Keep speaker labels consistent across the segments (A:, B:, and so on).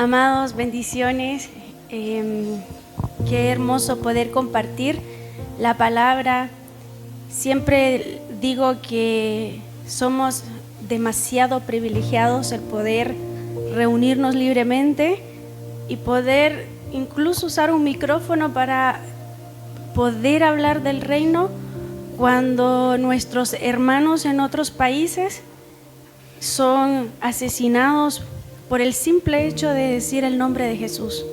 A: Amados, bendiciones. Qué hermoso poder compartir la palabra. Siempre digo que somos demasiado privilegiados el poder reunirnos libremente y poder incluso usar un micrófono para poder hablar del reino cuando nuestros hermanos en otros países son asesinados por el simple hecho de decir el nombre de Jesús.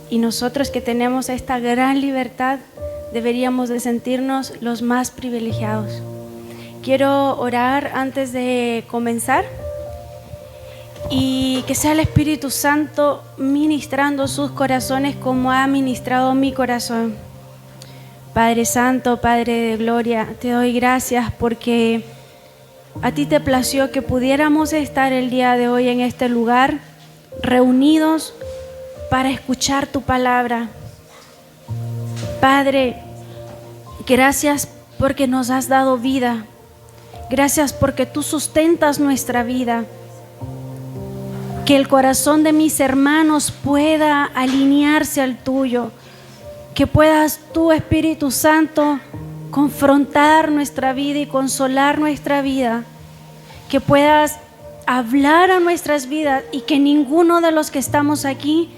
A: Y nosotros que tenemos esta gran libertad deberíamos de sentirnos los más privilegiados. Quiero orar antes de comenzar y que sea el Espíritu Santo ministrando sus corazones como ha ministrado mi corazón. Padre Santo, Padre de Gloria, te doy gracias porque a ti te plació que pudiéramos estar el día de hoy en este lugar, reunidos para escuchar tu palabra. Padre, gracias porque nos has dado vida. Gracias porque tú sustentas nuestra vida. Que el corazón de mis hermanos pueda alinearse al tuyo. Que puedas tú, Espíritu Santo, confrontar nuestra vida y consolar nuestra vida, que puedas hablar a nuestras vidas y que ninguno de los que estamos aquí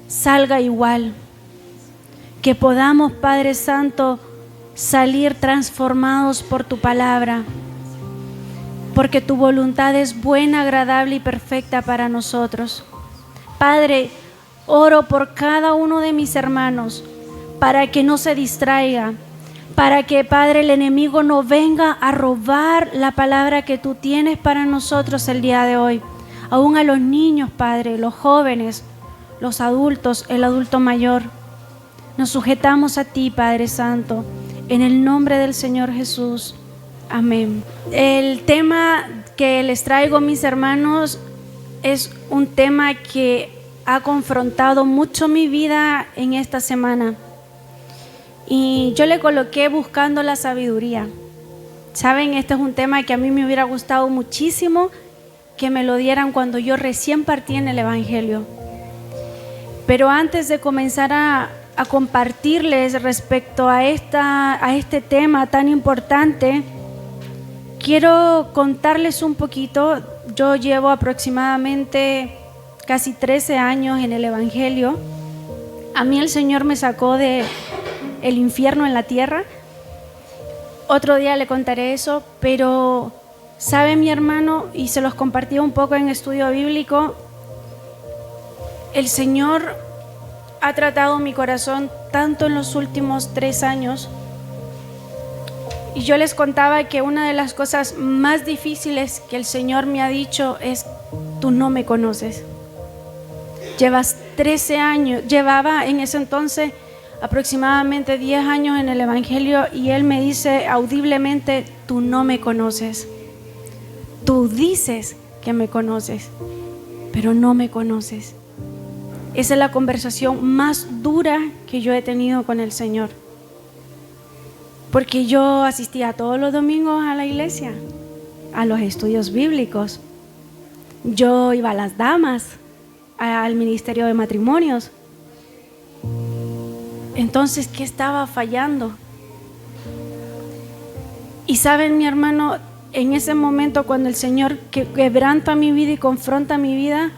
A: salga igual, que podamos, Padre Santo, salir transformados por tu palabra, porque tu voluntad es buena, agradable y perfecta para nosotros. Padre, oro por cada uno de mis hermanos para que no se distraiga, para que, Padre, el enemigo no venga a robar la palabra que tú tienes para nosotros el día de hoy. Aún a los niños, Padre, los jóvenes, los adultos, el adulto mayor. Nos sujetamos a ti, Padre Santo, en el nombre del Señor Jesús. Amén. El tema que les traigo, mis hermanos, es un tema que ha confrontado mucho mi vida en esta semana. Y yo le coloqué buscando la sabiduría. Saben, este es un tema que a mí me hubiera gustado muchísimo que me lo dieran cuando yo recién partí en el Evangelio. Pero antes de comenzar a compartirles respecto a este tema tan importante, quiero contarles un poquito. Yo llevo aproximadamente casi 13 años en el Evangelio. A mí el Señor me sacó de el infierno en la tierra. Otro día le contaré eso, pero sabe, mi hermano, y se los compartí un poco en estudio bíblico, el Señor ha tratado mi corazón tanto en los últimos 3 años. Y yo les contaba que una de las cosas más difíciles que el Señor me ha dicho es: tú no me conoces. Llevas 13 años, llevaba en ese entonces aproximadamente 10 años en el Evangelio, y Él me dice audiblemente: tú no me conoces. Tú dices que me conoces, pero no me conoces. Esa es la conversación más dura que yo he tenido con el Señor. Porque yo asistía todos los domingos a la iglesia, a los estudios bíblicos. Yo iba a las damas, al ministerio de matrimonios. Entonces, ¿qué estaba fallando? Y saben, mi hermano, en ese momento cuando el Señor quebranta mi vida y confronta mi vida,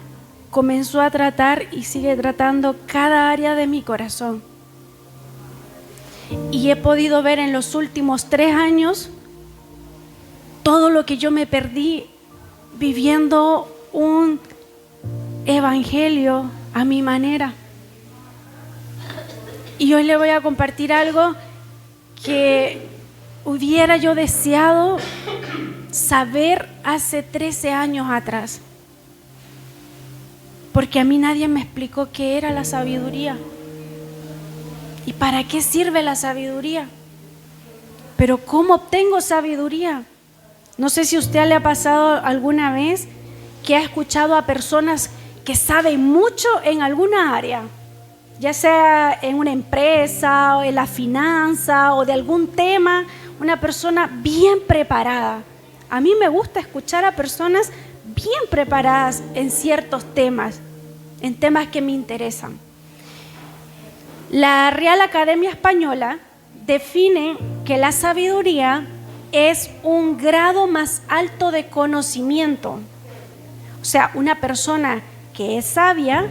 A: comenzó a tratar y sigue tratando cada área de mi corazón. Y he podido ver en los últimos 3 años todo lo que yo me perdí viviendo un evangelio a mi manera. Y hoy le voy a compartir algo que hubiera yo deseado saber hace 13 años atrás. Porque a mí nadie me explicó qué era la sabiduría y para qué sirve la sabiduría. Pero ¿cómo obtengo sabiduría? No sé si a usted le ha pasado alguna vez que ha escuchado a personas que saben mucho en alguna área, ya sea en una empresa o en la finanza o de algún tema, una persona bien preparada. A mí me gusta escuchar a personas bien preparadas en ciertos temas. en temas que me interesan. La Real Academia Española define que la sabiduría es un grado más alto de conocimiento. O sea, una persona que es sabia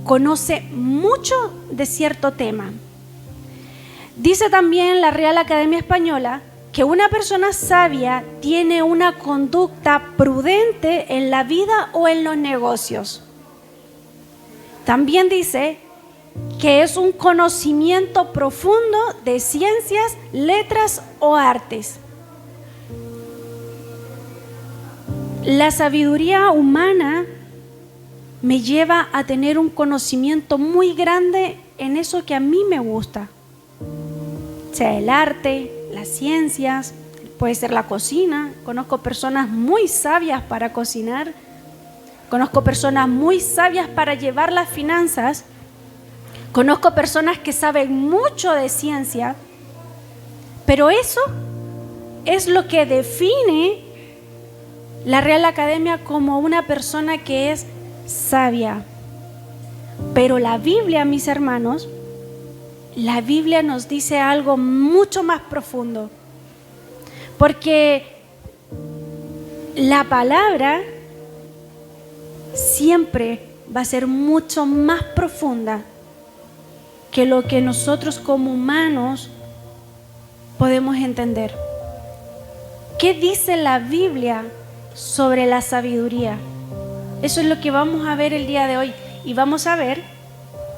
A: conoce mucho de cierto tema. Dice también la Real Academia Española que una persona sabia tiene una conducta prudente en la vida o en los negocios. También dice que es un conocimiento profundo de ciencias, letras o artes. La sabiduría humana me lleva a tener un conocimiento muy grande en eso que a mí me gusta, sea el arte, las ciencias, puede ser la cocina. Conozco personas muy sabias para cocinar, conozco personas muy sabias para llevar las finanzas, conozco personas que saben mucho de ciencia, pero eso es lo que define la Real Academia como una persona que es sabia. Pero la Biblia, mis hermanos, la Biblia nos dice algo mucho más profundo, porque la palabra siempre va a ser mucho más profunda que lo que nosotros como humanos podemos entender. ¿Qué dice la Biblia sobre la sabiduría? Eso es lo que vamos a ver el día de hoy, y vamos a ver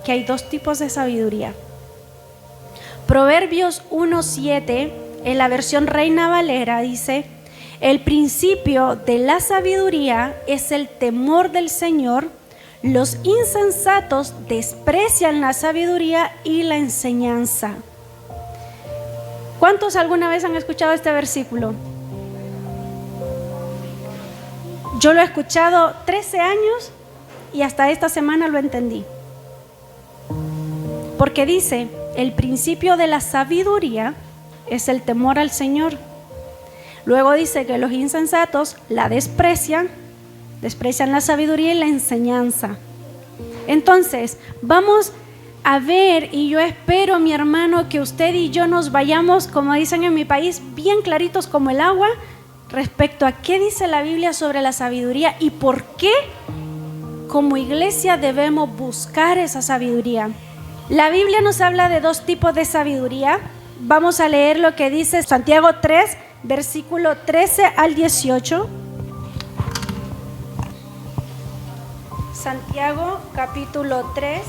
A: que hay dos tipos de sabiduría. Proverbios 1:7, en la versión Reina Valera, dice: el principio de la sabiduría es el temor del Señor. Los insensatos desprecian la sabiduría y la enseñanza. ¿Cuántos alguna vez han escuchado este versículo? Yo lo he escuchado 13 años y hasta esta semana lo entendí. Porque dice: el principio de la sabiduría es el temor al Señor. Luego dice que los insensatos la desprecian la sabiduría y la enseñanza. Entonces, vamos a ver, y yo espero, mi hermano, que usted y yo nos vayamos, como dicen en mi país, bien claritos como el agua, respecto a qué dice la Biblia sobre la sabiduría y por qué como iglesia debemos buscar esa sabiduría. La Biblia nos habla de dos tipos de sabiduría. Vamos a leer lo que dice Santiago 3, versículo 13 al 18. Santiago capítulo 3,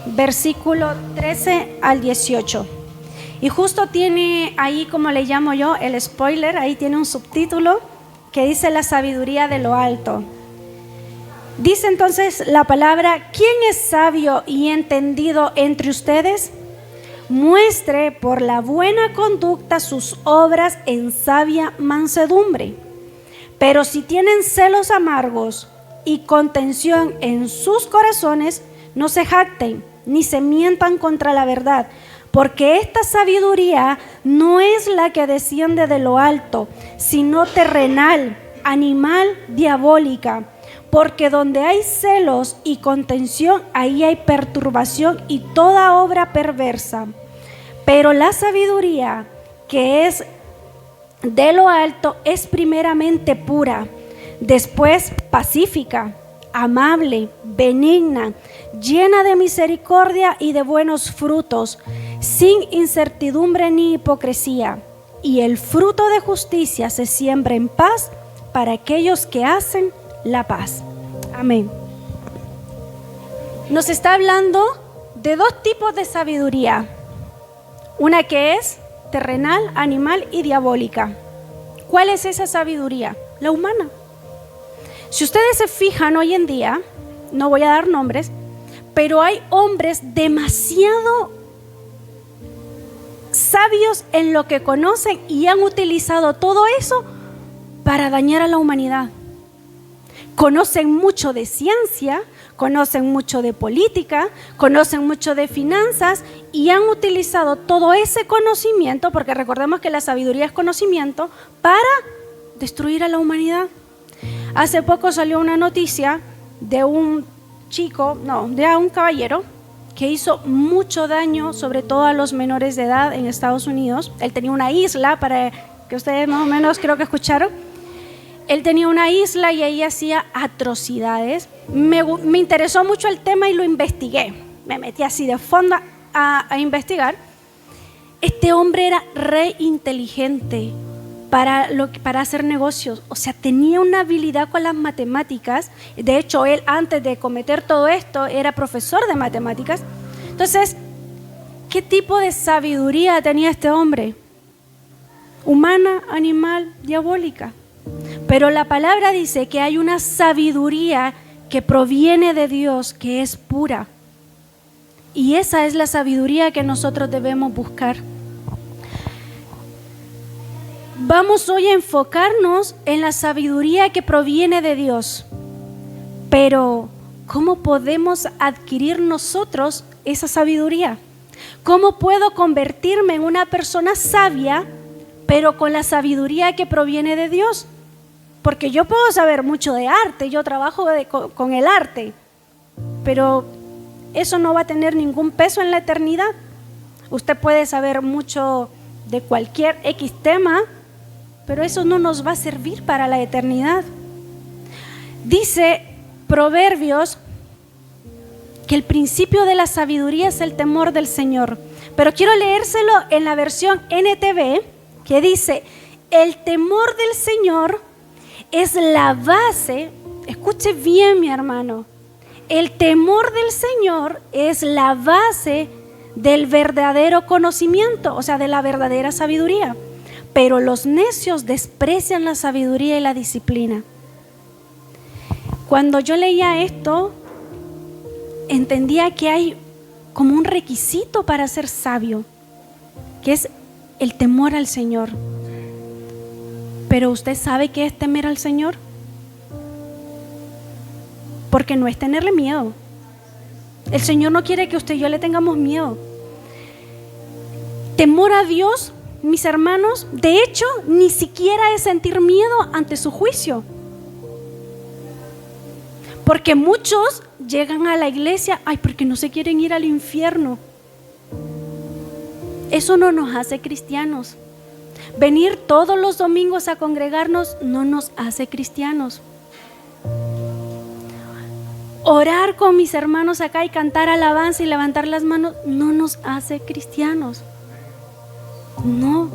A: versículo 13 al 18. Y justo tiene ahí, como le llamo yo, el spoiler, ahí tiene un subtítulo que dice la sabiduría de lo alto. Dice entonces la palabra: ¿quién es sabio y entendido entre ustedes? Muestre por la buena conducta sus obras en sabia mansedumbre. Pero si tienen celos amargos y contención en sus corazones, no se jacten ni se mientan contra la verdad, porque esta sabiduría no es la que desciende de lo alto, sino terrenal, animal, diabólica. Porque donde hay celos y contención, ahí hay perturbación y toda obra perversa. Pero la sabiduría que es de lo alto es primeramente pura, después pacífica, amable, benigna, llena de misericordia y de buenos frutos, sin incertidumbre ni hipocresía. Y el fruto de justicia se siembra en paz para aquellos que hacen la paz. Amén. Nos está hablando de dos tipos de sabiduría. Una que es terrenal, animal y diabólica. ¿Cuál es esa sabiduría? La humana. Si ustedes se fijan hoy en día, no voy a dar nombres, pero hay hombres demasiado sabios en lo que conocen y han utilizado todo eso para dañar a la humanidad. Conocen mucho de ciencia, conocen mucho de política, conocen mucho de finanzas y han utilizado todo ese conocimiento, porque recordemos que la sabiduría es conocimiento, para destruir a la humanidad. Hace poco salió una noticia de un de un caballero que hizo mucho daño, sobre todo a los menores de edad en Estados Unidos. Él tenía una isla, para que ustedes más o menos creo que escucharon. Él tenía una isla y ahí hacía atrocidades. Me interesó mucho el tema y lo investigué. Me metí así de fondo a investigar. Este hombre era re inteligente para hacer negocios. O sea, tenía una habilidad con las matemáticas. De hecho, él antes de cometer todo esto era profesor de matemáticas. Entonces, ¿qué tipo de sabiduría tenía este hombre? Humana, animal, diabólica. Pero la palabra dice que hay una sabiduría que proviene de Dios, que es pura. Y esa es la sabiduría que nosotros debemos buscar. Vamos hoy a enfocarnos en la sabiduría que proviene de Dios. Pero, ¿cómo podemos adquirir nosotros esa sabiduría? ¿Cómo puedo convertirme en una persona sabia, pero con la sabiduría que proviene de Dios? Porque yo puedo saber mucho de arte, yo trabajo con el arte, pero eso no va a tener ningún peso en la eternidad. Usted puede saber mucho de cualquier X tema, pero eso no nos va a servir para la eternidad. Dice Proverbios que el principio de la sabiduría es el temor del Señor. Pero quiero leérselo en la versión NTV, que dice: el temor del Señor es la base. Escuche bien, mi hermano. El temor del Señor es la base del verdadero conocimiento, o sea, de la verdadera sabiduría. Pero los necios desprecian la sabiduría y la disciplina. Cuando yo leía esto, entendía que hay como un requisito para ser sabio, que es el temor al Señor. Pero ¿usted sabe qué es temer al Señor? Porque no es tenerle miedo. El Señor no quiere que usted y yo le tengamos miedo. Temor a Dios, mis hermanos, de hecho, ni siquiera es sentir miedo ante su juicio. Porque muchos llegan a la iglesia, porque no se quieren ir al infierno. Eso no nos hace cristianos. Venir todos los domingos a congregarnos no nos hace cristianos. Orar con mis hermanos acá y cantar alabanza y levantar las manos no nos hace cristianos. No.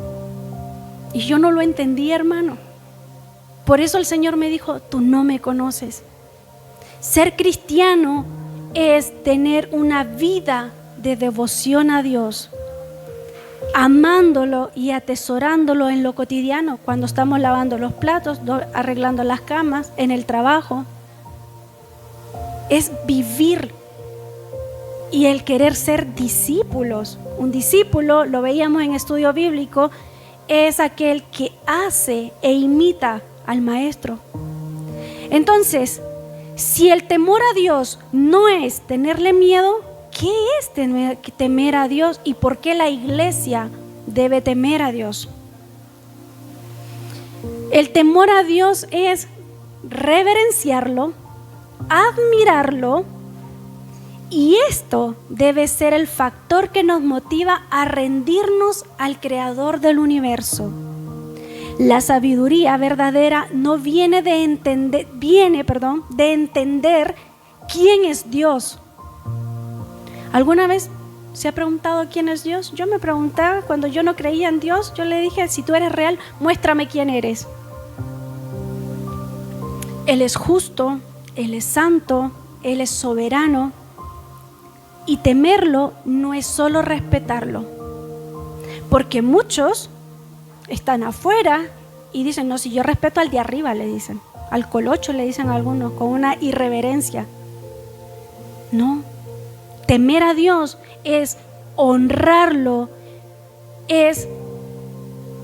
A: Y yo no lo entendí, hermano. Por eso el Señor me dijo: tú no me conoces. Ser cristiano es tener una vida de devoción a Dios, amándolo y atesorándolo en lo cotidiano, cuando estamos lavando los platos, arreglando las camas, en el trabajo. Es vivir y el querer ser discípulos. Un discípulo, lo veíamos en estudio bíblico, es aquel que hace e imita al maestro. Entonces, si el temor a Dios no es tenerle miedo, ¿qué es temer a Dios y por qué la iglesia debe temer a Dios? El temor a Dios es reverenciarlo, admirarlo, y esto debe ser el factor que nos motiva a rendirnos al Creador del universo. La sabiduría verdadera no viene de entender quién es Dios. ¿Alguna vez se ha preguntado quién es Dios? Yo me preguntaba cuando yo no creía en Dios. Yo le dije: si tú eres real, muéstrame quién eres. Él es justo, Él es santo, Él es soberano. Y temerlo no es solo respetarlo, porque muchos están afuera y dicen: no, si yo respeto al de arriba, le dicen, al colocho, le dicen algunos, con una irreverencia. No, temer a Dios es honrarlo, es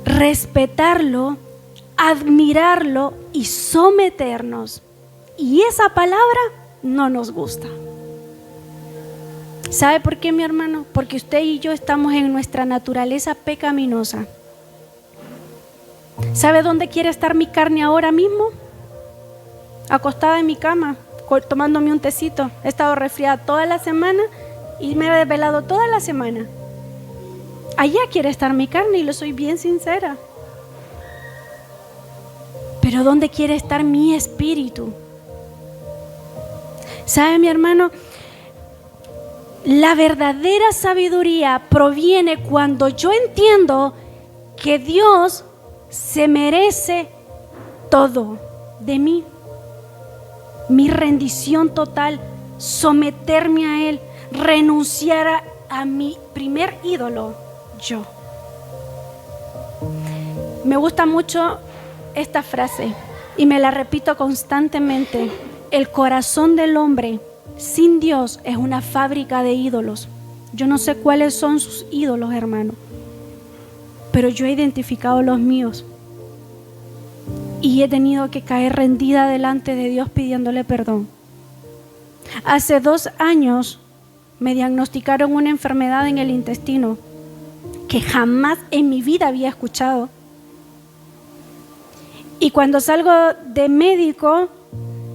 A: respetarlo, admirarlo y someternos. Y esa palabra no nos gusta. ¿Sabe por qué, mi hermano? Porque usted y yo estamos en nuestra naturaleza pecaminosa. ¿Sabe dónde quiere estar mi carne ahora mismo? Acostada en mi cama, tomándome un tecito. He estado resfriada toda la semana y me he desvelado toda la semana. Allá quiere estar mi carne y lo soy bien sincera. Pero ¿dónde quiere estar mi espíritu? ¿Sabe, mi hermano? La verdadera sabiduría proviene cuando yo entiendo que Dios se merece todo de mí. Mi rendición total, someterme a Él, renunciar a mi primer ídolo, yo. Me gusta mucho esta frase y me la repito constantemente. El corazón del hombre sin Dios es una fábrica de ídolos. Yo no sé cuáles son sus ídolos, hermano, pero yo he identificado los míos y he tenido que caer rendida delante de Dios pidiéndole perdón. Hace 2 años me diagnosticaron una enfermedad en el intestino que jamás en mi vida había escuchado. Y cuando salgo de médico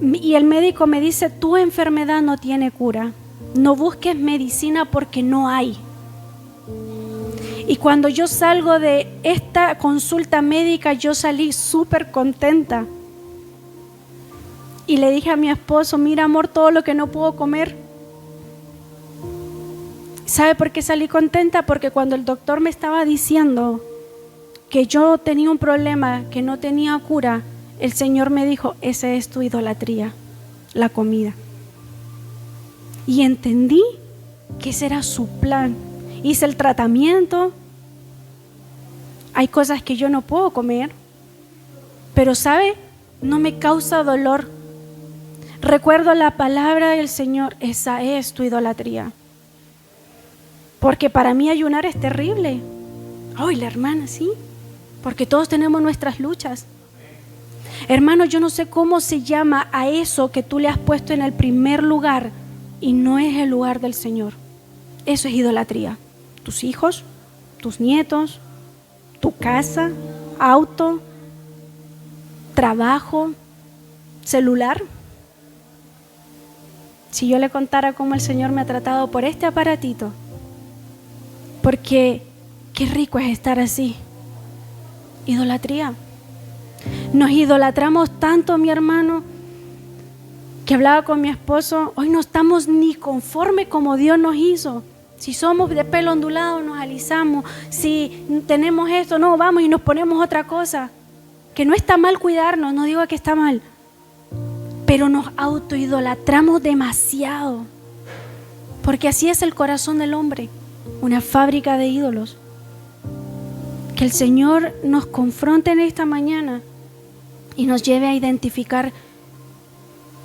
A: y el médico me dice: tu enfermedad no tiene cura, no busques medicina porque no hay. Y cuando yo salgo de esta consulta médica, yo salí súper contenta. Y le dije a mi esposo: mira, amor, todo lo que no puedo comer. ¿Sabe por qué salí contenta? Porque cuando el doctor me estaba diciendo que yo tenía un problema, que no tenía cura, el Señor me dijo: esa es tu idolatría, la comida. Y entendí que ese era su plan. Hice el tratamiento. Hay cosas que yo no puedo comer, pero ¿sabe? No me causa dolor. Recuerdo la palabra del Señor: esa es tu idolatría. Porque para mí ayunar es terrible. Ay, la hermana, sí, porque todos tenemos nuestras luchas. Hermano, yo no sé cómo se llama a eso que tú le has puesto en el primer lugar y no es el lugar del Señor. Eso es idolatría. Tus hijos, tus nietos, tu casa, auto, trabajo, celular. Si yo le contara cómo el Señor me ha tratado por este aparatito, porque qué rico es estar así. Idolatría. Nos idolatramos tanto, mi hermano, que hablaba con mi esposo: hoy no estamos ni conforme como Dios nos hizo. Si somos de pelo ondulado, nos alisamos. Si tenemos esto, no, vamos y nos ponemos otra cosa. Que no está mal cuidarnos, no digo que está mal, pero nos autoidolatramos demasiado. Porque así es el corazón del hombre, una fábrica de ídolos. Que el Señor nos confronte en esta mañana y nos lleve a identificar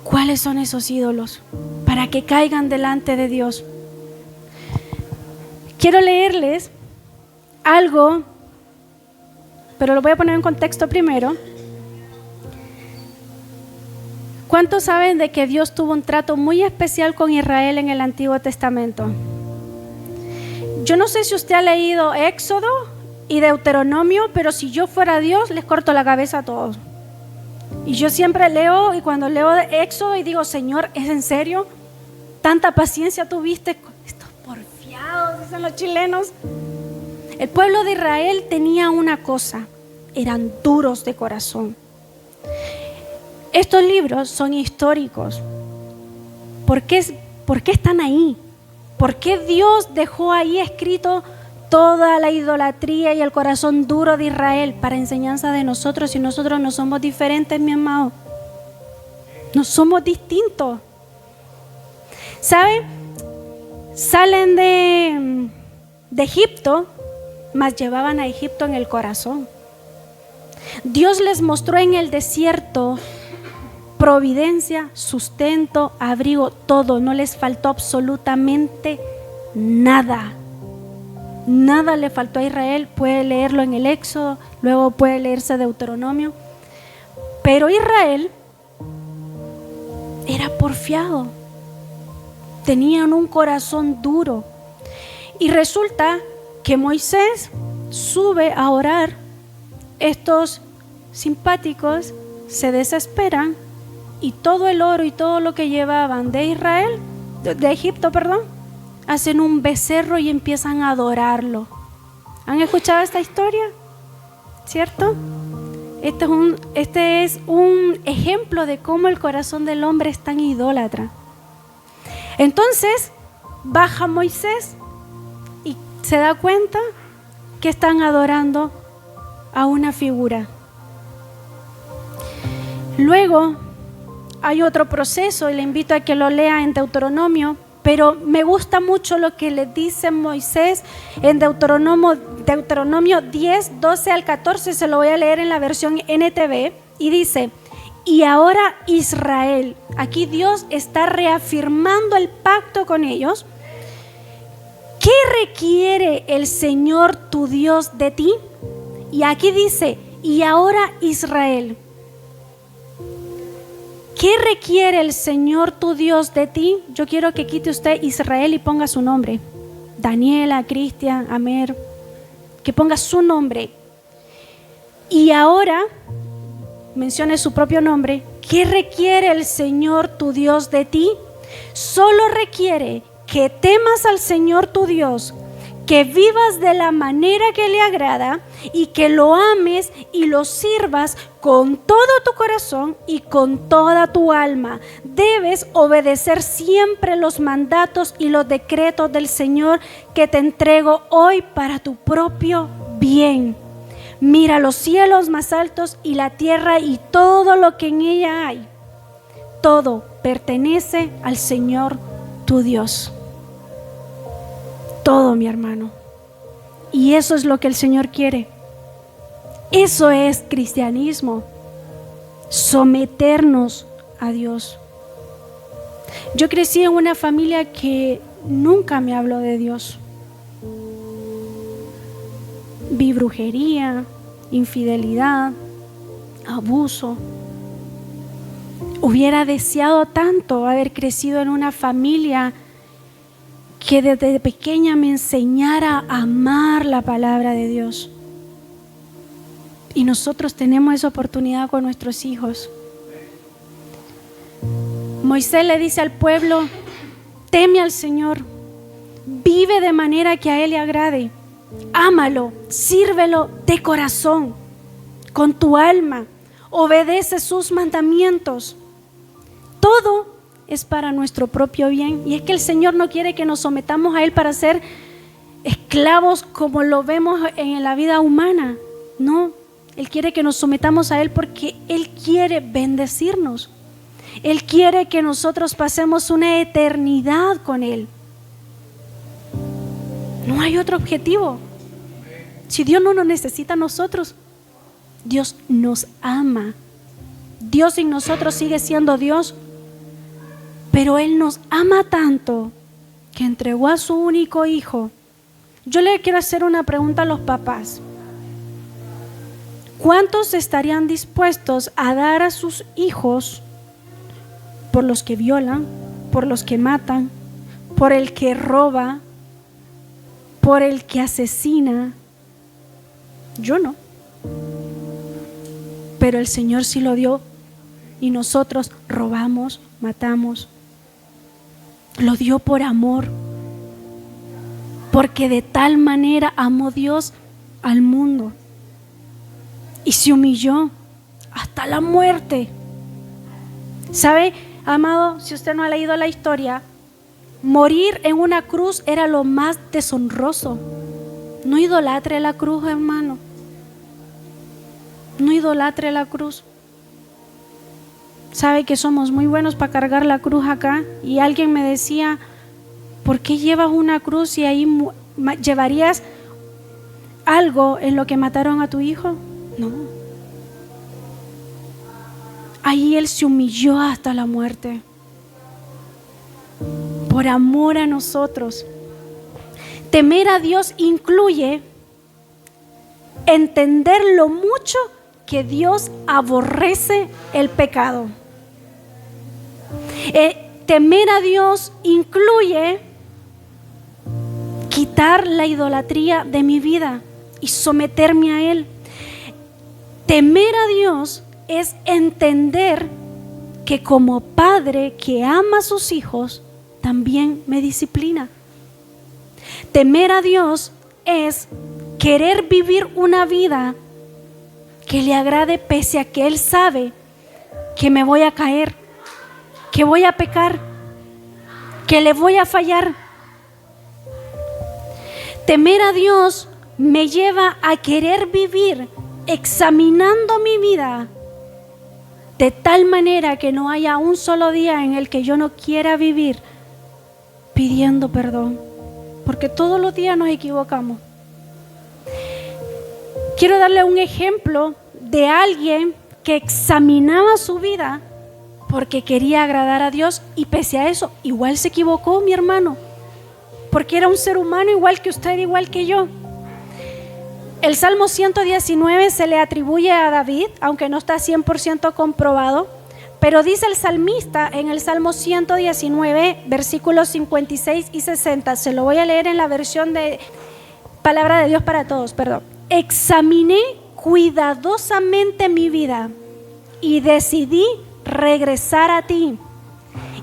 A: cuáles son esos ídolos para que caigan delante de Dios. Quiero leerles algo, pero lo voy a poner en contexto primero. ¿Cuántos saben de que Dios tuvo un trato muy especial con Israel en el Antiguo Testamento? Yo no sé si usted ha leído Éxodo y Deuteronomio, pero si yo fuera Dios, les corto la cabeza a todos. Y yo siempre leo, y cuando leo de Éxodo y digo: Señor, ¿es en serio? ¿Tanta paciencia tuviste? Estos porfiados, dicen los chilenos. El pueblo de Israel tenía una cosa: eran duros de corazón. Estos libros son históricos. ¿Por qué están ahí? ¿Por qué Dios dejó ahí escrito toda la idolatría y el corazón duro de Israel para enseñanza de nosotros? Si nosotros no somos diferentes, mi amado, no somos distintos. ¿Saben? Salen de Egipto, mas llevaban a Egipto en el corazón. Dios les mostró en el desierto providencia, sustento, abrigo, todo. No les faltó absolutamente nada. Nada le faltó a Israel. Puede leerlo en el Éxodo, luego puede leerse Deuteronomio. Pero Israel era porfiado, tenían un corazón duro. Y resulta que Moisés sube a orar. Estos simpáticos se desesperan y todo el oro y todo lo que llevaban de Egipto, hacen un becerro y empiezan a adorarlo. ¿Han escuchado esta historia? ¿Cierto? Este es un ejemplo de cómo el corazón del hombre es tan idólatra. Entonces baja Moisés y se da cuenta que están adorando a una figura. Luego hay otro proceso y le invito a que lo lea en Deuteronomio, pero me gusta mucho lo que le dice Moisés en Deuteronomio 10, 12 al 14, se lo voy a leer en la versión NTV, y dice: y ahora Israel, aquí Dios está reafirmando el pacto con ellos. ¿Qué requiere el Señor tu Dios de ti? Y aquí dice: y ahora Israel, ¿qué requiere el Señor tu Dios de ti? Yo quiero que quite usted Israel y ponga su nombre. Daniela, Cristian, Amer, que ponga su nombre. Y ahora mencione su propio nombre. ¿Qué requiere el Señor tu Dios de ti? Solo requiere que temas al Señor tu Dios, que vivas de la manera que le agrada y que lo ames y lo sirvas con todo tu corazón y con toda tu alma. Debes obedecer siempre los mandatos y los decretos del Señor que te entrego hoy para tu propio bien. Mira los cielos más altos y la tierra y todo lo que en ella hay. Todo pertenece al Señor tu Dios. Todo, mi hermano. Y eso es lo que el Señor quiere. Eso es cristianismo. Someternos a Dios. Yo crecí en una familia que nunca me habló de Dios. Vi brujería, infidelidad, abuso. Hubiera deseado tanto haber crecido en una familia que desde pequeña me enseñara a amar la palabra de Dios. Y nosotros tenemos esa oportunidad con nuestros hijos. Moisés le dice al pueblo: teme al Señor, vive de manera que a Él le agrade, ámalo, sírvelo de corazón, con tu alma, obedece sus mandamientos. Todo es para nuestro propio bien. Y es que el Señor no quiere que nos sometamos a Él para ser esclavos como lo vemos en la vida humana. No, Él quiere que nos sometamos a Él porque Él quiere bendecirnos. Él quiere que nosotros pasemos una eternidad con Él. No hay otro objetivo. Si Dios no nos necesita a nosotros, Dios nos ama. Dios sin nosotros sigue siendo Dios. Pero Él nos ama tanto que entregó a su único hijo. Yo le quiero hacer una pregunta a los papás. ¿Cuántos estarían dispuestos a dar a sus hijos por los que violan, por los que matan, por el que roba, por el que asesina? Yo no. Pero el Señor sí lo dio y nosotros robamos, matamos. Lo dio por amor, porque de tal manera amó Dios al mundo y se humilló hasta la muerte. ¿Sabe, amado? Si usted no ha leído la historia, morir en una cruz era lo más deshonroso. No idolatre la cruz, hermano. No idolatre la cruz. Sabe que somos muy buenos para cargar la cruz acá. Y alguien me decía: ¿por qué llevas una cruz y ahí llevarías algo en lo que mataron a tu hijo? No. Ahí Él se humilló hasta la muerte por amor a nosotros. Temer a Dios incluye entender lo mucho que Dios aborrece el pecado. Temer a Dios incluye quitar la idolatría de mi vida y someterme a Él. Temer a Dios es entender que como padre que ama a sus hijos, también me disciplina. Temer a Dios es querer vivir una vida que le agrade pese a que Él sabe que me voy a caer, que voy a pecar, que le voy a fallar. Temer a Dios me lleva a querer vivir examinando mi vida de tal manera que no haya un solo día en el que yo no quiera vivir pidiendo perdón, porque todos los días nos equivocamos. Quiero darle un ejemplo de alguien que examinaba su vida porque quería agradar a Dios y pese a eso igual se equivocó, mi hermano, porque era un ser humano igual que usted, igual que yo. El Salmo 119 se le atribuye a David, aunque no está 100% comprobado, pero dice el salmista en el Salmo 119, versículos 56 y 60, se lo voy a leer en la versión de Palabra de Dios para Todos, perdón. Examiné cuidadosamente mi vida y decidí regresar a ti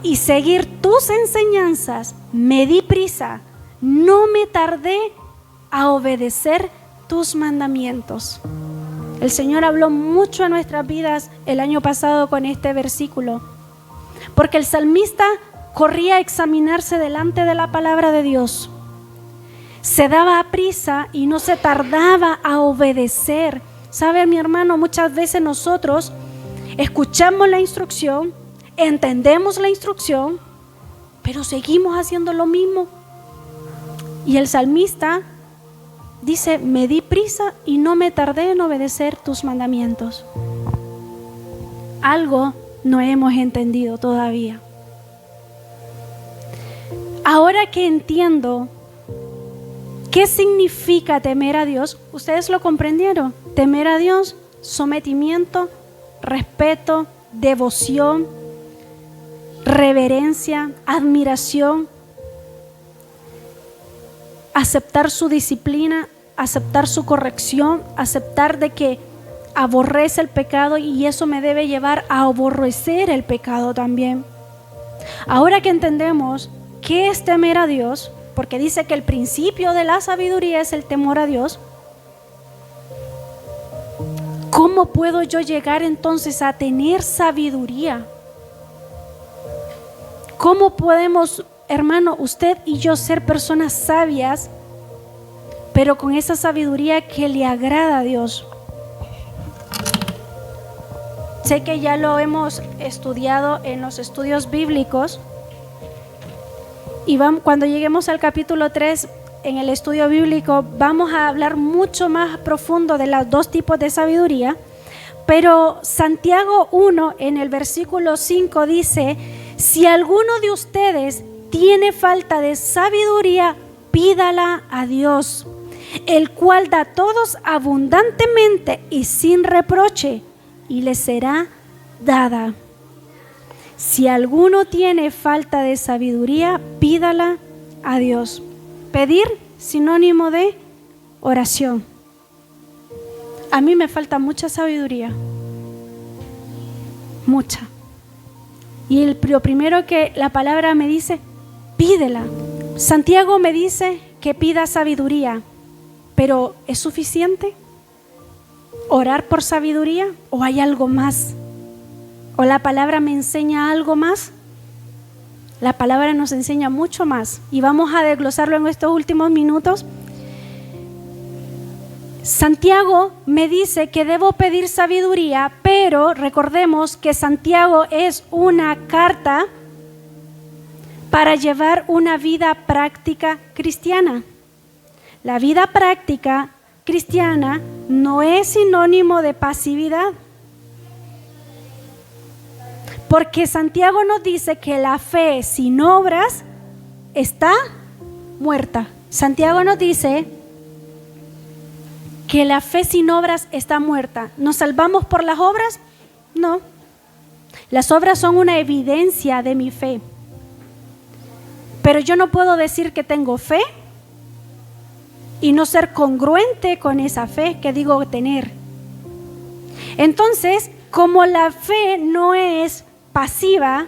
A: y seguir tus enseñanzas. Me di prisa, no me tardé a obedecer tus mandamientos. El Señor habló mucho a nuestras vidas el año pasado con este versículo, porque el salmista corría a examinarse delante de la palabra de Dios. Se daba prisa y no se tardaba a obedecer. ¿Sabe, mi hermano? Muchas veces nosotros escuchamos la instrucción, entendemos la instrucción, pero seguimos haciendo lo mismo. Y el salmista dice, me di prisa y no me tardé en obedecer tus mandamientos. Algo no hemos entendido todavía. Ahora que entiendo qué significa temer a Dios, ustedes lo comprendieron. Temer a Dios, sometimiento, respeto, devoción, reverencia, admiración, aceptar su disciplina, aceptar su corrección, aceptar de que aborrece el pecado y eso me debe llevar a aborrecer el pecado también. Ahora que entendemos qué es temer a Dios, porque dice que el principio de la sabiduría es el temor a Dios, ¿cómo puedo yo llegar entonces a tener sabiduría? ¿Cómo podemos, hermano, usted y yo ser personas sabias, pero con esa sabiduría que le agrada a Dios? Sé que ya lo hemos estudiado en los estudios bíblicos y cuando lleguemos al capítulo 3 en el estudio bíblico vamos a hablar mucho más profundo de los dos tipos de sabiduría, pero Santiago 1 en el versículo 5 dice, si alguno de ustedes tiene falta de sabiduría, pídala a Dios, el cual da a todos abundantemente y sin reproche, y le será dada. Si alguno tiene falta de sabiduría, pídala a Dios. Pedir, sinónimo de oración. A mí me falta mucha sabiduría, mucha. Y lo primero que la palabra me dice, pídela. Santiago me dice que pida sabiduría, pero ¿es suficiente orar por sabiduría o hay algo más? ¿O la palabra me enseña algo más? La palabra nos enseña mucho más y vamos a desglosarlo en estos últimos minutos. Santiago me dice que debo pedir sabiduría, pero recordemos que Santiago es una carta para llevar una vida práctica cristiana. La vida práctica cristiana no es sinónimo de pasividad. Porque Santiago nos dice que la fe sin obras está muerta. Santiago nos dice que la fe sin obras está muerta. ¿Nos salvamos por las obras? No. Las obras son una evidencia de mi fe. Pero yo no puedo decir que tengo fe y no ser congruente con esa fe que digo tener. Entonces, como la fe no es pasiva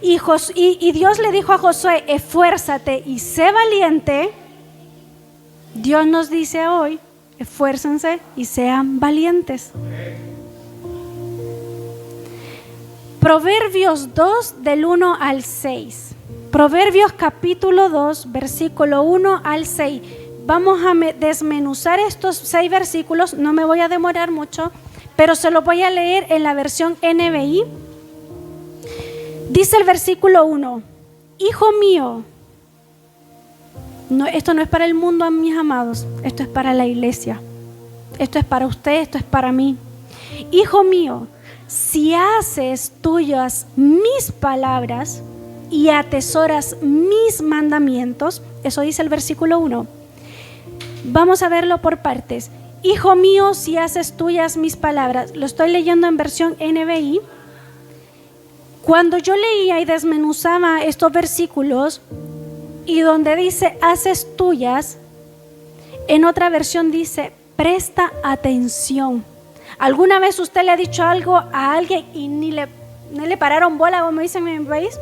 A: y Dios le dijo a Josué, esfuérzate y sé valiente, Dios nos dice hoy, esfuércense y sean valientes. Proverbios 2 del 1 al 6. Proverbios capítulo 2, versículo 1 al 6. Vamos a desmenuzar estos 6 versículos, no me voy a demorar mucho, pero se los voy a leer en la versión NBI. Dice el versículo 1, hijo mío, esto no es para el mundo, mis amados, esto es para la iglesia, esto es para usted, esto es para mí. Hijo mío, si haces tuyas mis palabras y atesoras mis mandamientos, eso dice el versículo 1. Vamos a verlo por partes. Hijo mío, si haces tuyas mis palabras, lo estoy leyendo en versión NBI. Cuando yo leía y desmenuzaba estos versículos y donde dice haces tuyas, en otra versión dice presta atención. ¿Alguna vez usted le ha dicho algo a alguien y ni le pararon bola, como dicen en mi país?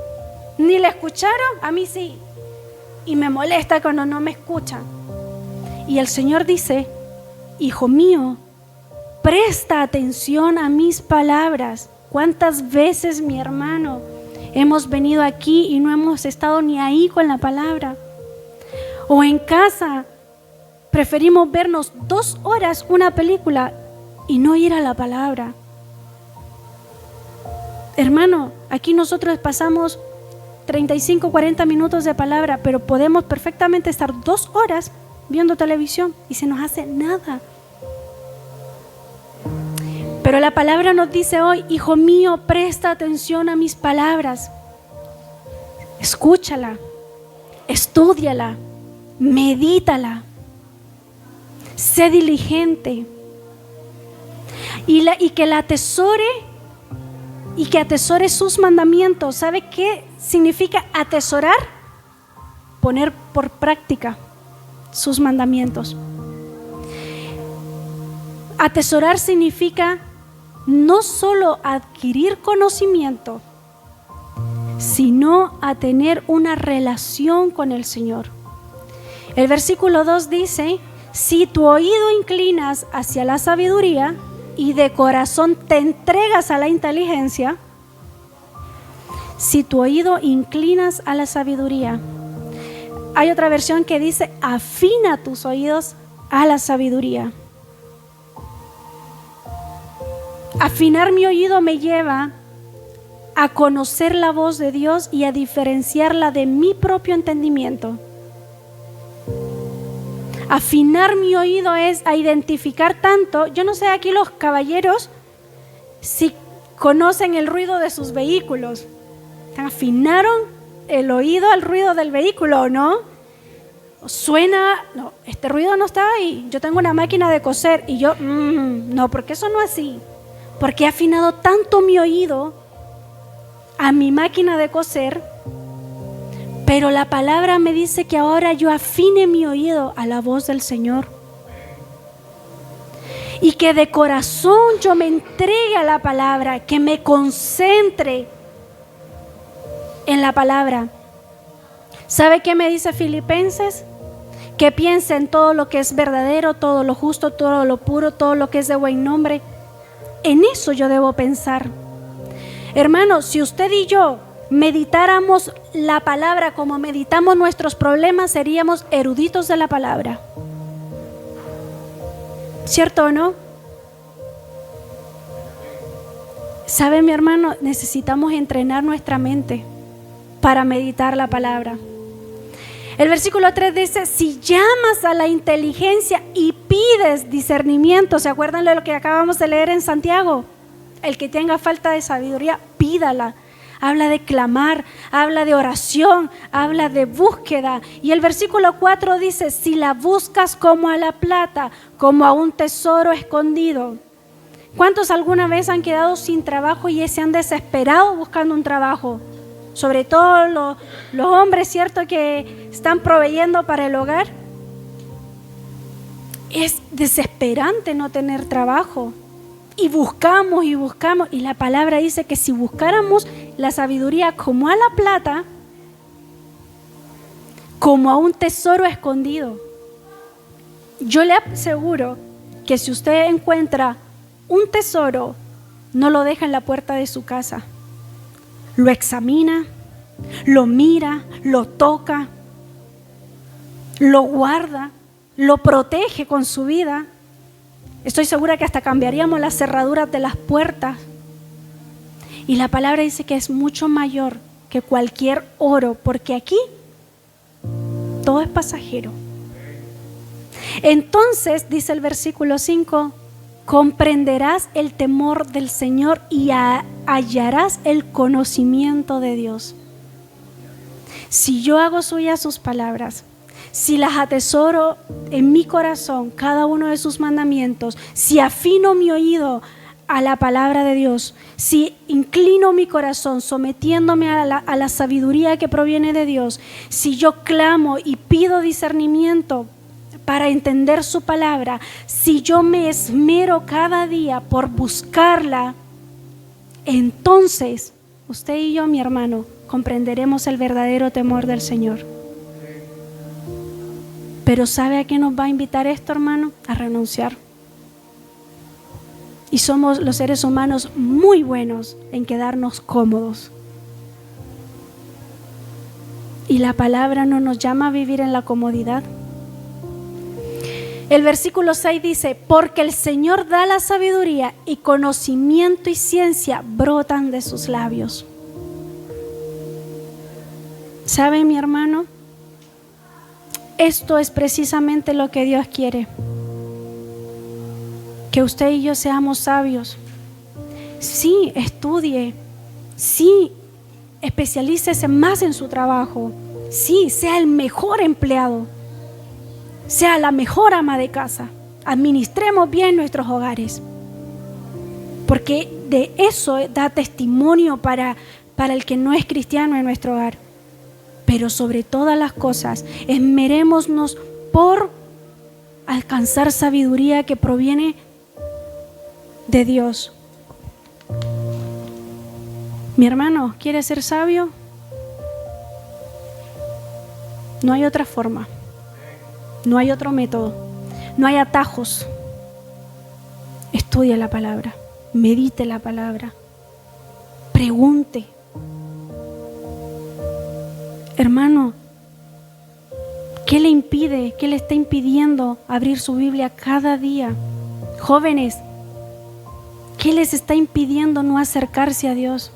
A: ¿Ni le escucharon? A mí sí. Y me molesta cuando no me escuchan. Y el Señor dice, hijo mío, presta atención a mis palabras. ¿Cuántas veces, mi hermano, hemos venido aquí y no hemos estado ni ahí con la palabra? O en casa preferimos vernos 2 horas una película y no ir a la palabra. Hermano, aquí nosotros pasamos 35, 40 minutos de palabra, pero podemos perfectamente estar 2 horas viendo televisión y se nos hace nada. Pero la palabra nos dice hoy, hijo mío, presta atención a mis palabras. Escúchala, estúdiala, medítala, sé diligente y que la atesore y que atesore sus mandamientos. ¿Sabe qué significa atesorar? Poner por práctica sus mandamientos. Atesorar significa no solo adquirir conocimiento, sino a tener una relación con el Señor. El versículo 2 dice, si tu oído inclinas hacia la sabiduría y de corazón te entregas a la inteligencia, si tu oído inclinas a la sabiduría. Hay otra versión que dice, afina tus oídos a la sabiduría. Afinar mi oído me lleva a conocer la voz de Dios y a diferenciarla de mi propio entendimiento. Afinar mi oído es a identificar tanto. Yo no sé aquí los caballeros si conocen el ruido de sus vehículos. ¿Afinaron el oído al ruido del vehículo o no? Suena, no, este ruido no está ahí. Yo tengo una máquina de coser y yo, no, porque eso no es así. Porque he afinado tanto mi oído a mi máquina de coser, pero la palabra me dice que ahora yo afine mi oído a la voz del Señor y que de corazón yo me entregue a la palabra, que me concentre en la palabra. ¿Sabe qué me dice Filipenses? Que piense en todo lo que es verdadero, todo lo justo, todo lo puro, todo lo que es de buen nombre. En eso yo debo pensar. Hermanos, si usted y yo meditáramos la palabra como meditamos nuestros problemas, seríamos eruditos de la palabra. ¿Cierto o no? ¿Sabe, mi hermano? Necesitamos entrenar nuestra mente para meditar la palabra. El versículo 3 dice, si llamas a la inteligencia y pides discernimiento, ¿se acuerdan de lo que acabamos de leer en Santiago? El que tenga falta de sabiduría, pídala. Habla de clamar, habla de oración, habla de búsqueda. Y el versículo 4 dice, si la buscas como a la plata, como a un tesoro escondido. ¿Cuántos alguna vez han quedado sin trabajo y se han desesperado buscando un trabajo? Sobre todo los hombres, ¿cierto?, que están proveyendo para el hogar. Es desesperante no tener trabajo. y buscamos y buscamos. Y la palabra dice que si buscáramos la sabiduría como a la plata, como a un tesoro escondido, yo le aseguro que si usted encuentra un tesoro, no lo deja en la puerta de su casa. Lo examina, lo mira, lo toca, lo guarda, lo protege con su vida. Estoy segura que hasta cambiaríamos las cerraduras de las puertas. Y la palabra dice que es mucho mayor que cualquier oro, porque aquí todo es pasajero. Entonces, dice el versículo 5, comprenderás el temor del Señor y hallarás el conocimiento de Dios. Si yo hago suyas sus palabras, si las atesoro en mi corazón, cada uno de sus mandamientos, si afino mi oído a la palabra de Dios, si inclino mi corazón sometiéndome a la sabiduría que proviene de Dios, si yo clamo y pido discernimiento para entender su palabra, si yo me esmero cada día por buscarla, entonces usted y yo, mi hermano, comprenderemos el verdadero temor del Señor. Pero ¿sabe a qué nos va a invitar esto, hermano? A renunciar. Y somos los seres humanos muy buenos en quedarnos cómodos. Y la palabra no nos llama a vivir en la comodidad. El versículo 6 dice, porque el Señor da la sabiduría y conocimiento y ciencia brotan de sus labios. ¿Sabe, mi hermano? Esto es precisamente lo que Dios quiere. Que usted y yo seamos sabios. Sí, estudie. Sí, especialícese más en su trabajo. Sí, sea el mejor empleado. Sea la mejor ama de casa. Administremos bien nuestros hogares. Porque de eso da testimonio para el que no es cristiano en nuestro hogar. Pero sobre todas las cosas, esmerémonos por alcanzar sabiduría que proviene de Dios. Mi hermano, ¿quiere ser sabio? No hay otra forma. No hay otro método. No hay atajos. Estudie la palabra. Medite la palabra. Pregunte. Hermano, ¿qué le impide? ¿Qué le está impidiendo abrir su Biblia cada día? Jóvenes, ¿qué les está impidiendo no acercarse a Dios?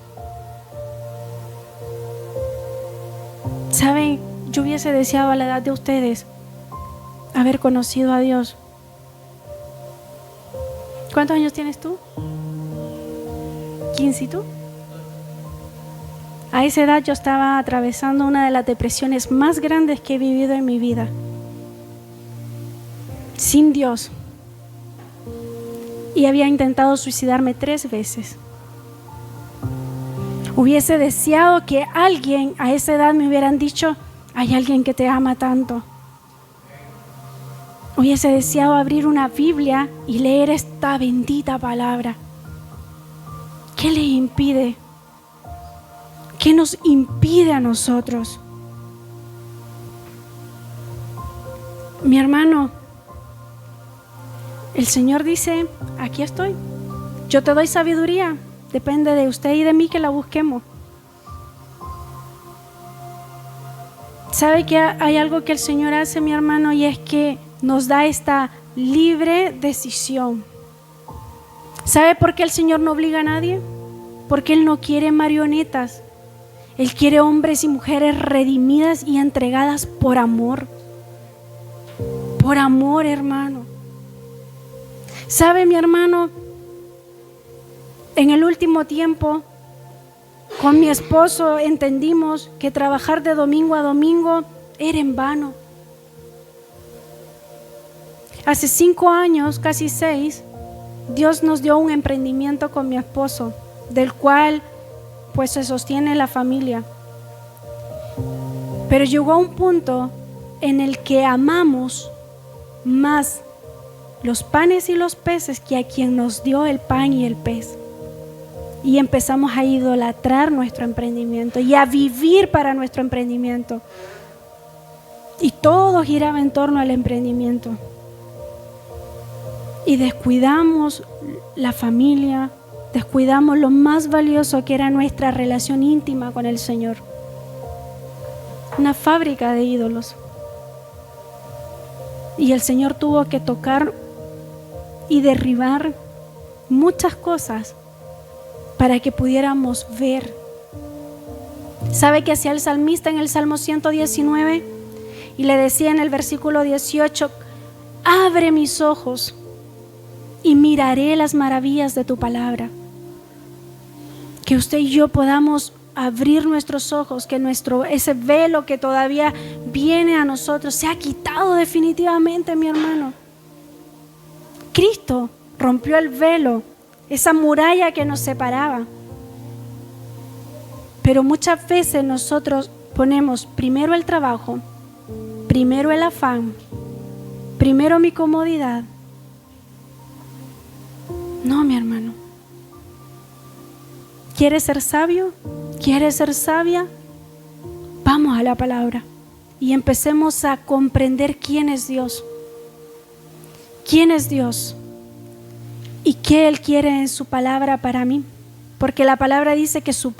A: ¿Saben? Yo hubiese deseado a la edad de ustedes haber conocido a Dios. ¿Cuántos años tienes tú? 15, ¿y tú? A esa edad yo estaba atravesando una de las depresiones más grandes que he vivido en mi vida. Sin Dios. Y había intentado suicidarme 3 veces. Hubiese deseado que alguien a esa edad me hubieran dicho, hay alguien que te ama tanto. Hubiese deseado abrir una Biblia y leer esta bendita palabra. ¿Qué le impide? ¿Qué nos impide a nosotros? Mi hermano, el Señor dice, aquí estoy. Yo te doy sabiduría. Depende de usted y de mí que la busquemos. ¿Sabe que hay algo que el Señor hace, mi hermano? Y es que nos da esta libre decisión. ¿Sabe por qué el Señor no obliga a nadie? Porque Él no quiere marionetas. Él quiere hombres y mujeres redimidas y entregadas por amor. Por amor, hermano. ¿Sabe, mi hermano? En el último tiempo, con mi esposo entendimos que trabajar de domingo a domingo era en vano. Hace 5 años, casi 6, Dios nos dio un emprendimiento con mi esposo, del cual pues se sostiene la familia. Pero llegó a un punto en el que amamos más los panes y los peces que a quien nos dio el pan y el pez. Y empezamos a idolatrar nuestro emprendimiento y a vivir para nuestro emprendimiento. Y todo giraba en torno al emprendimiento. Y descuidamos la familia, descuidamos lo más valioso que era nuestra relación íntima con el Señor. Una fábrica de ídolos. Y el Señor tuvo que tocar y derribar muchas cosas para que pudiéramos ver. ¿Sabe qué hacía el salmista en el Salmo 119? Y le decía en el versículo 18: abre mis ojos y miraré las maravillas de tu palabra. Que usted y yo podamos abrir nuestros ojos, que ese velo que todavía viene a nosotros se ha quitado definitivamente, mi hermano. Cristo rompió el velo, esa muralla que nos separaba. Pero muchas veces nosotros ponemos primero el trabajo, primero el afán, primero mi comodidad. No, mi hermano. ¿Quieres ser sabio? ¿Quieres ser sabia? Vamos a la palabra y empecemos a comprender quién es Dios. ¿Quién es Dios? ¿Y qué Él quiere en su palabra para mí? Porque la palabra dice que su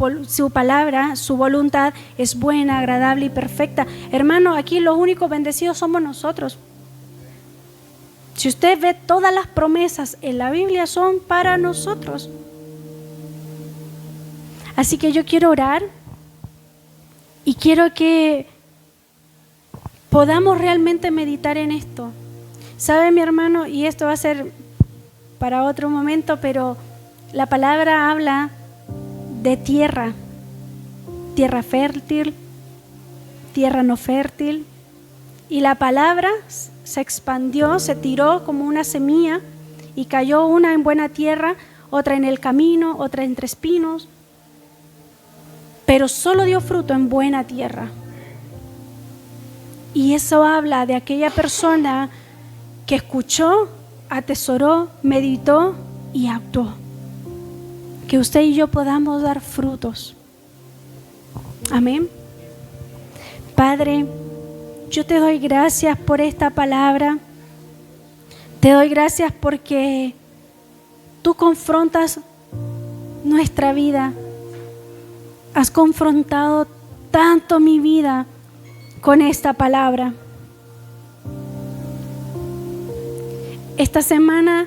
A: palabra, su voluntad es buena, agradable y perfecta. Hermano, aquí los únicos bendecidos somos nosotros. Si usted ve, todas las promesas en la Biblia son para nosotros. Así que yo quiero orar y quiero que podamos realmente meditar en esto. ¿Sabe, mi hermano? Y esto va a ser para otro momento, pero la palabra habla de tierra fértil, tierra no fértil, y la palabra se expandió, se tiró como una semilla y cayó una en buena tierra, otra en el camino, otra entre espinos, pero solo dio fruto en buena tierra. Y eso habla de aquella persona que escuchó, atesoró, meditó y actuó. Que usted y yo podamos dar frutos. Amén. Padre, yo te doy gracias por esta palabra. Te doy gracias porque tú confrontas nuestra vida. Has confrontado tanto mi vida con esta palabra. Esta semana,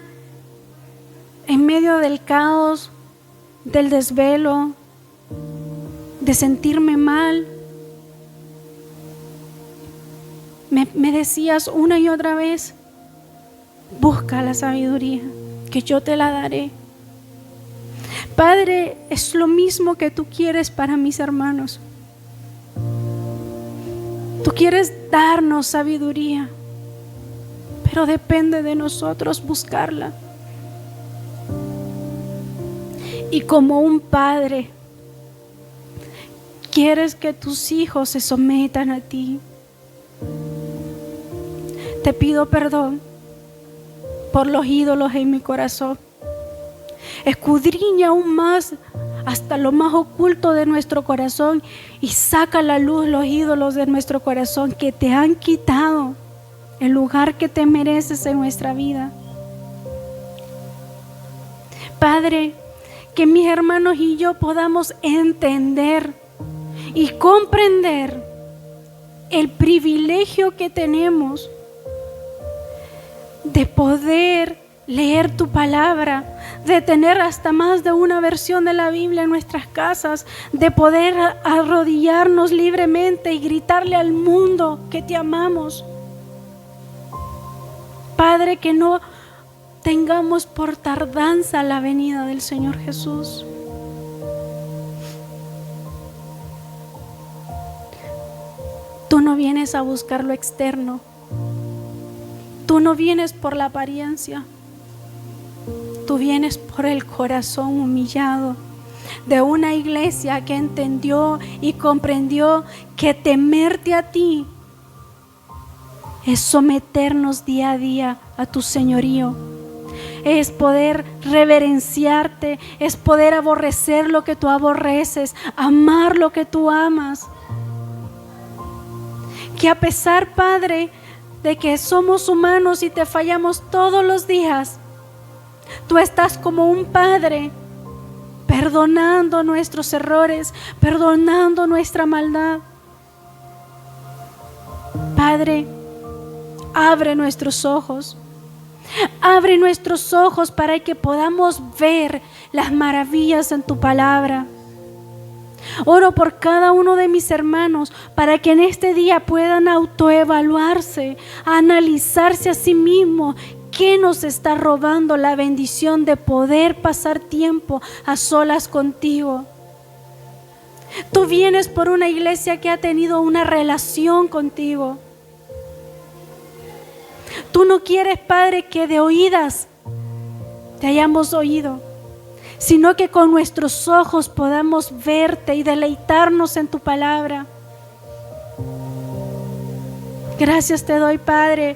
A: en medio del caos, del desvelo, de sentirme mal, me decías una y otra vez: busca la sabiduría, que yo te la daré. Padre, es lo mismo que tú quieres para mis hermanos. Tú quieres darnos sabiduría, pero depende de nosotros buscarla. Y como un padre, quieres que tus hijos se sometan a ti. Te pido perdón por los ídolos en mi corazón. Escudriña aún más hasta lo más oculto de nuestro corazón y saca a la luz los ídolos de nuestro corazón que te han quitado el lugar que te mereces en nuestra vida. Padre, que mis hermanos y yo podamos entender y comprender el privilegio que tenemos de poder leer tu palabra, de tener hasta más de una versión de la Biblia en nuestras casas, de poder arrodillarnos libremente y gritarle al mundo que te amamos. Padre, que no tengamos por tardanza la venida del Señor Jesús. Tú no vienes a buscar lo externo. Tú no vienes por la apariencia. Tú vienes por el corazón humillado de una iglesia que entendió y comprendió que temerte a ti es someternos día a día a tu señorío. Es poder reverenciarte, es poder aborrecer lo que tú aborreces, amar lo que tú amas. Que a pesar, Padre, de que somos humanos y te fallamos todos los días, tú estás como un Padre, perdonando nuestros errores, perdonando nuestra maldad. Padre, abre nuestros ojos. Abre nuestros ojos para que podamos ver las maravillas en tu palabra. Oro por cada uno de mis hermanos para que en este día puedan autoevaluarse, analizarse a sí mismos. ¿Qué nos está robando la bendición de poder pasar tiempo a solas contigo? Tú vienes por una iglesia que ha tenido una relación contigo. Tú no quieres, Padre, que de oídas te hayamos oído, sino que con nuestros ojos podamos verte y deleitarnos en tu palabra. Gracias te doy, Padre,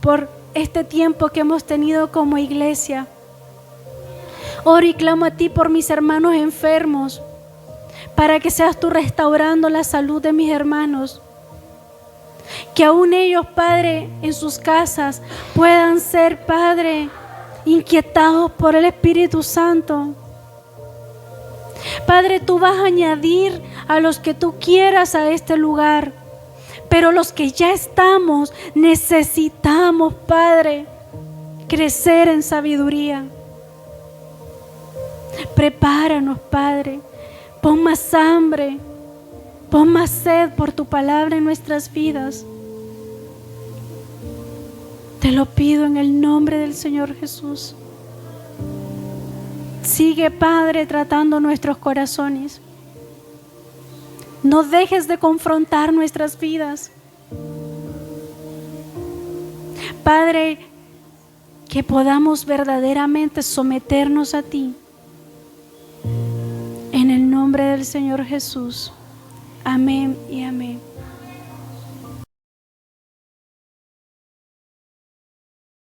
A: por este tiempo que hemos tenido como iglesia. Oro y clamo a ti por mis hermanos enfermos, para que seas tú restaurando la salud de mis hermanos. Que aún ellos, Padre, en sus casas puedan ser, Padre, inquietados por el Espíritu Santo. Padre, tú vas a añadir a los que tú quieras a este lugar, pero los que ya estamos necesitamos, Padre, crecer en sabiduría. Prepáranos, Padre, pon más hambre, pon más sed por tu palabra en nuestras vidas. Te lo pido en el nombre del Señor Jesús. Sigue, Padre, tratando nuestros corazones. No dejes de confrontar nuestras vidas. Padre, que podamos verdaderamente someternos a ti. En el nombre del Señor Jesús. Amén y amén.